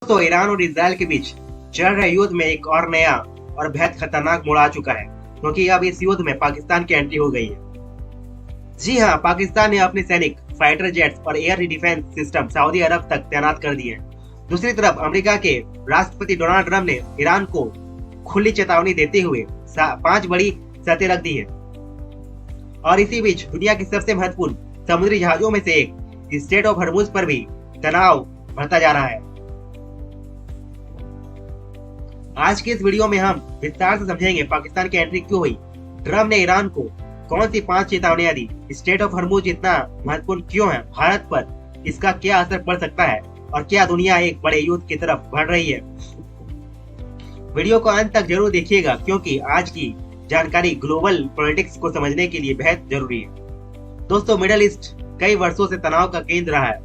तो ईरान और इसराइल के बीच चल रहे युद्ध में एक और नया और बेहद खतरनाक मोड़ आ चुका है, क्योंकि अब इस युद्ध में पाकिस्तान की एंट्री हो गई है। जी हाँ, पाकिस्तान ने अपने सैनिक, फाइटर जेट्स और एयर डिफेंस सिस्टम सऊदी अरब तक तैनात कर दिए हैं। दूसरी तरफ अमेरिका के राष्ट्रपति डोनाल्ड ट्रंप ने ईरान को खुली चेतावनी देते हुए 5 बड़ी शर्तें रख दी है। और इसी बीच दुनिया की सबसे महत्वपूर्ण समुद्री जहाजों में से एक स्ट्रेट ऑफ हॉर्मुज पर भी तनाव बढ़ता जा रहा है। आज के इस वीडियो में हम विस्तार से समझेंगे पाकिस्तान की एंट्री क्यों हुई, ट्रंप ने ईरान को कौन सी 5 चेतावनियां दी, स्ट्रेट ऑफ हॉर्मुज इतना महत्वपूर्ण क्यों है, भारत पर इसका क्या असर पड़ सकता है और क्या दुनिया एक बड़े युद्ध की तरफ बढ़ रही है। वीडियो को अंत तक जरूर देखिएगा, क्योंकि आज की जानकारी ग्लोबल पॉलिटिक्स को समझने के लिए बेहद जरूरी है। दोस्तों, मिडिल ईस्ट कई वर्षों से तनाव का केंद्र रहा है,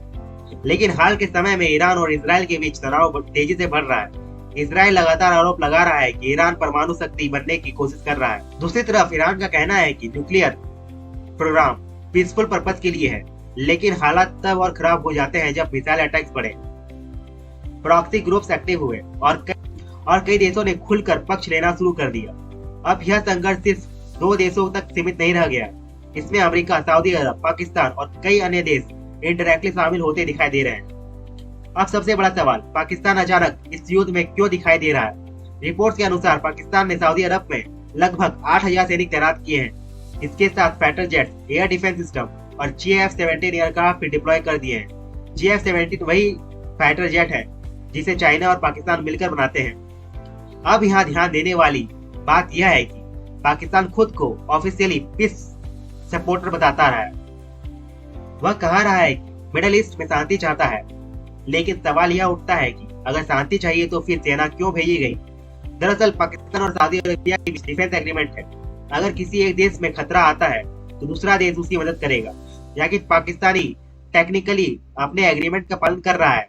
लेकिन हाल के समय में ईरान और इसराइल के बीच तनाव तेजी से बढ़ रहा है। इसराइल लगातार आरोप लगा रहा है कि ईरान परमाणु शक्ति बनने की कोशिश कर रहा है। दूसरी तरफ ईरान का कहना है कि न्यूक्लियर प्रोग्राम पीसफुल पर्पस के लिए है, लेकिन हालात तब और खराब हो जाते हैं जब मिसाइल अटैक्स बढ़े, प्रॉक्सी ग्रुप्स एक्टिव हुए और कई देशों ने खुलकर पक्ष लेना शुरू कर दिया। अब यह संघर्ष सिर्फ 2 देशों तक सीमित नहीं रह गया, इसमें अमेरिका, सऊदी अरब, पाकिस्तान और कई अन्य देश इंडायरेक्टली शामिल होते दिखाई दे रहे हैं। अब सबसे बड़ा सवाल, पाकिस्तान अचानक इस युद्ध में क्यों दिखाई दे रहा है। रिपोर्ट्स के अनुसार पाकिस्तान ने सऊदी अरब में लगभग 8000 सैनिक तैनात किए हैं। इसके साथ fighter jet, air defence system और GF-17 एयरक्राफ्ट भी डिप्लॉय कर दिए हैं। GF-17 वही फाइटर जेट है जिसे चाइना और पाकिस्तान मिलकर बनाते हैं। अब यहाँ ध्यान देने वाली बात यह है कि पाकिस्तान खुद को ऑफिशियली पीस सपोर्टर बताता रहा है। वह कह रहा है कि मिडिल ईस्ट में शांति चाहता है, लेकिन सवाल यह उठता है कि अगर शांति चाहिए तो फिर सेना क्यों भेजी गई। दरअसल पाकिस्तान और सऊदी अरबिया के बीच डिफेंस एग्रीमेंट है। अगर किसी एक देश में खतरा आता है तो दूसरा देश उसकी मदद करेगा। यानी पाकिस्तानी टेक्निकली अपने एग्रीमेंट का पालन कर रहा है,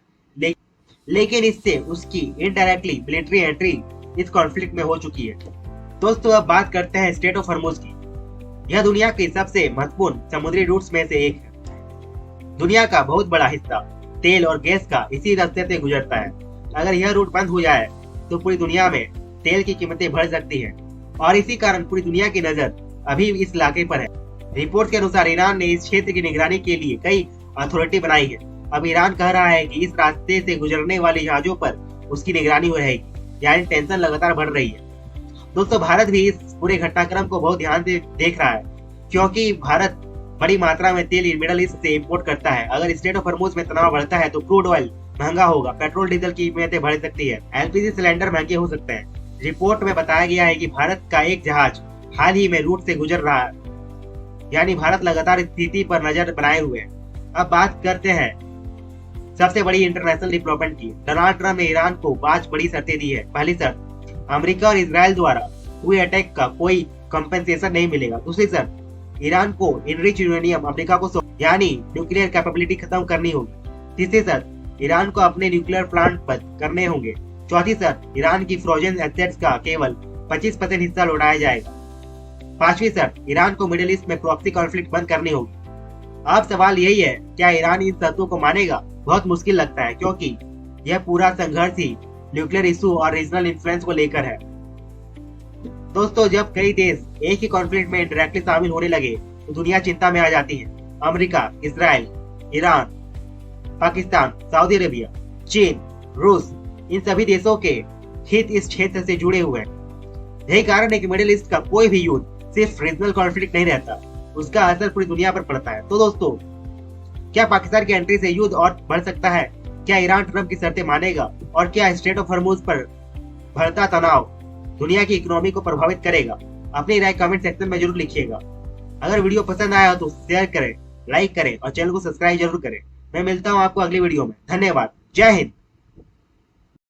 लेकिन इससे उसकी इनडायरेक्टली मिलिट्री एंट्री इस कॉन्फ्लिक्ट में हो चुकी है। दोस्तों, अब बात करते हैं स्ट्रेट ऑफ हॉर्मुज की। यह दुनिया के सबसे महत्वपूर्ण समुद्री रूट्स में से एक है। दुनिया का बहुत बड़ा हिस्सा तेल और गैस का इसी रास्ते से गुजरता है। अगर यह रूट बंद हो जाए तो पूरी दुनिया में तेल की कीमतें बढ़ सकती हैं, और इसी कारण पूरी दुनिया की नजर अभी इस इलाके पर है। रिपोर्ट के अनुसार ईरान ने इस क्षेत्र की निगरानी के लिए कई अथॉरिटी बनाई है। अब ईरान कह रहा है कि इस रास्ते से गुजरने वाले जहाजों पर उसकी निगरानी हो रहेगी, यानी टेंशन लगातार बढ़ रही है। दोस्तों, भारत भी इस पूरे घटनाक्रम को बहुत ध्यान से देख रहा है, क्योंकि भारत बड़ी मात्रा में तेल मिडिल ईस्ट से इंपोर्ट करता है। अगर स्ट्रेट ऑफ हॉर्मुज में तनाव बढ़ता है तो क्रूड ऑयल महंगा होगा, पेट्रोल डीजल की कीमतें बढ़ सकती है, LPG सिलेंडर महंगे हो सकते हैं। रिपोर्ट में बताया गया है कि भारत का एक जहाज हाल ही में रूट से गुजर रहा है, यानी भारत लगातार स्थिति पर नजर बनाए हुए है। अब बात करते हैं सबसे बड़ी इंटरनेशनल डेवलपमेंट की। डोनाल्ड ट्रंप ने ईरान को 5 बड़ी शर्तें दी है। पहली शर्त, अमेरिका और इसराइल द्वारा हुए अटैक का कोई कंपेंसेशन नहीं मिलेगा। दूसरी शर्त, ईरान को इनरिच यूरेनियम अमेरिका को यानी न्यूक्लियर कैपेबिलिटी खत्म करनी होगी। तीसरी शर्त, ईरान को अपने न्यूक्लियर प्लांट बंद करने होंगे। चौथी शर्त, ईरान की फ्रोजन एसेट्स का केवल 25% हिस्सा लौटाया जाएगा। पांचवी शर्त, ईरान को मिडिल ईस्ट में प्रॉक्सी कॉन्फ्लिक्ट बंद करनी होगी। अब सवाल यही है, क्या ईरान इन शर्तों को मानेगा। बहुत मुश्किल लगता है, क्योंकि यह पूरा संघर्ष ही न्यूक्लियर इशू और रीजनल इन्फ्लुएंस को लेकर है। दोस्तों, जब कई देश एक ही कॉन्फ्लिक्ट में डायरेक्टली शामिल होने लगे तो दुनिया चिंता में आ जाती है। America, Israel, Iran, Pakistan, Saudi Arabia, चीन, रूस, इन सभी देशों के हित इस क्षेत्र से जुड़े हुए हैं। यही कारण है कि मिडिल ईस्ट का कोई भी युद्ध सिर्फ रीजनल कॉन्फ्लिक्ट नहीं रहता, उसका असर पूरी दुनिया पर पड़ता है। तो दोस्तों, क्या पाकिस्तान की एंट्री से युद्ध और बढ़ सकता है? क्या ईरान ट्रंप की शर्तें मानेगा? और क्या स्ट्रेट ऑफ हॉर्मुज पर बढ़ता तनाव दुनिया की इकोनॉमी को प्रभावित करेगा? अपनी राय कमेंट सेक्शन में जरूर लिखिएगा। अगर वीडियो पसंद आया हो तो शेयर करें, लाइक करें और चैनल को सब्सक्राइब जरूर करें। मैं मिलता हूं आपको अगली वीडियो में। धन्यवाद। जय हिंद।